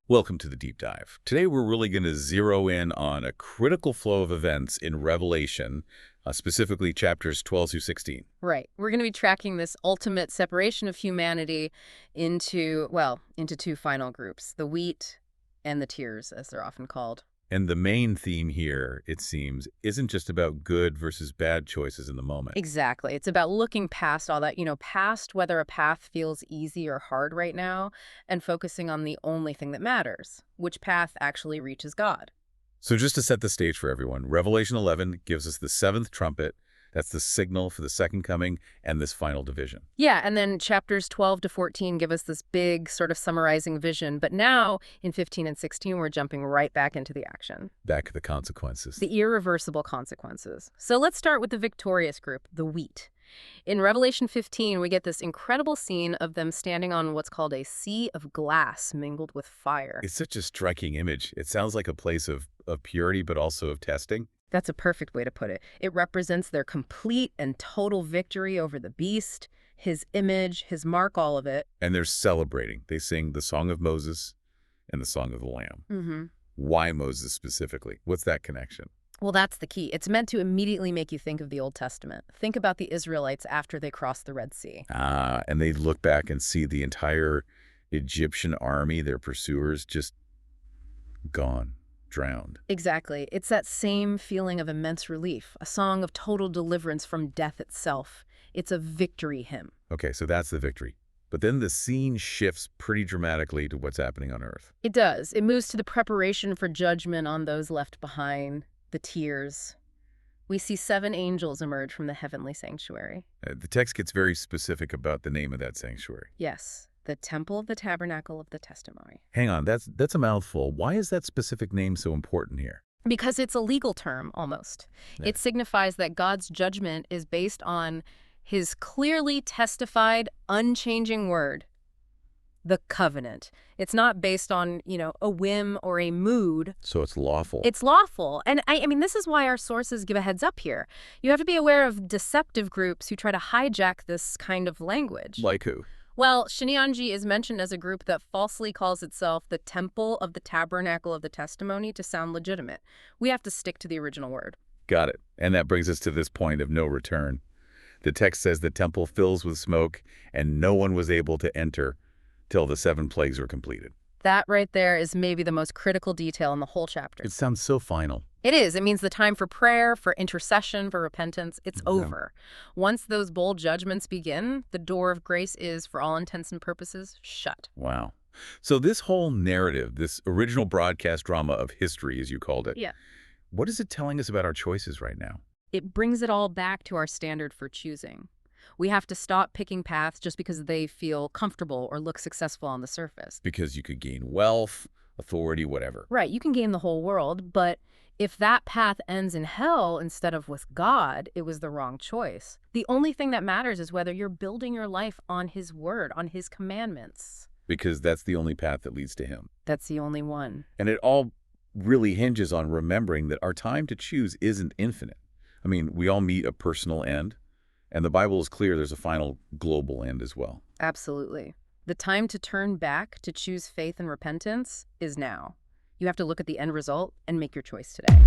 Welcome to the Deep Dive. Today we're really going to zero in on a critical flow of events in Revelation, specifically chapters 12 through 16. Right. We're going to be tracking this ultimate separation of humanity into two final groups, the wheat and the tears, as they're often called. And the main theme here, it seems, isn't just about good versus bad choices in the moment. Exactly. It's about looking past all that, past whether a path feels easy or hard right now, and focusing on the only thing that matters, which path actually reaches God. So just to set the stage for everyone, Revelation 11 gives us the seventh trumpet. That's the signal for the second coming and this final division. Yeah, and then chapters 12 to 14 give us this big sort of summarizing vision. But now, in 15 and 16, we're jumping right back into the action. Back to the consequences. The irreversible consequences. So let's start with the victorious group, the wheat. In Revelation 15, we get this incredible scene of them standing on what's called a sea of glass mingled with fire. It's such a striking image. It sounds like a place of purity, but also of testing. That's a perfect way to put it. It represents their complete and total victory over the beast, his image, his mark, all of it. And they're celebrating. They sing the Song of Moses and the Song of the Lamb. Mm-hmm. Why Moses specifically? What's that connection? Well, that's the key. It's meant to immediately make you think of the Old Testament. Think about the Israelites after they crossed the Red Sea. And they look back and see the entire Egyptian army, their pursuers, just gone. Drowned. Exactly. It's that same feeling of immense relief, a song of total deliverance from death itself. It's a victory hymn. Okay, so that's the victory. But then the scene shifts pretty dramatically to what's happening on Earth. It does. It moves to the preparation for judgment on those left behind, the tears. We see 7 angels emerge from the heavenly sanctuary. The text gets very specific about the name of that sanctuary. Yes. The temple of the tabernacle of the testimony. Hang on, that's a mouthful. Why is that specific name so important here? Because it's a legal term, almost. Yeah. It signifies that God's judgment is based on his clearly testified, unchanging word, the covenant. It's not based on, a whim or a mood. So it's lawful. It's lawful. And I mean, this is why our sources give a heads up here. You have to be aware of deceptive groups who try to hijack this kind of language. Like who? Well, Shinyanji is mentioned as a group that falsely calls itself the Temple of the Tabernacle of the Testimony to sound legitimate. We have to stick to the original word. Got it. And that brings us to this point of no return. The text says the temple fills with smoke and no one was able to enter till the 7 plagues were completed. That right there is maybe the most critical detail in the whole chapter. It sounds so final. It is. It means the time for prayer, for intercession, for repentance, it's over. Once those bold judgments begin, the door of grace is, for all intents and purposes, shut. Wow. So this whole narrative, this original broadcast drama of history, as you called it, Yeah. what is it telling us about our choices right now? It brings it all back to our standard for choosing. We have to stop picking paths just because they feel comfortable or look successful on the surface. Because you could gain wealth, authority, whatever. Right, you can gain the whole world, but if that path ends in hell instead of with God, it was the wrong choice. The only thing that matters is whether you're building your life on his word, on his commandments. Because that's the only path that leads to him. That's the only one. And it all really hinges on remembering that our time to choose isn't infinite. I mean, we all meet a personal end, and the Bible is clear there's a final global end as well. Absolutely. The time to turn back, to choose faith and repentance, is now. You have to look at the end result and make your choice today.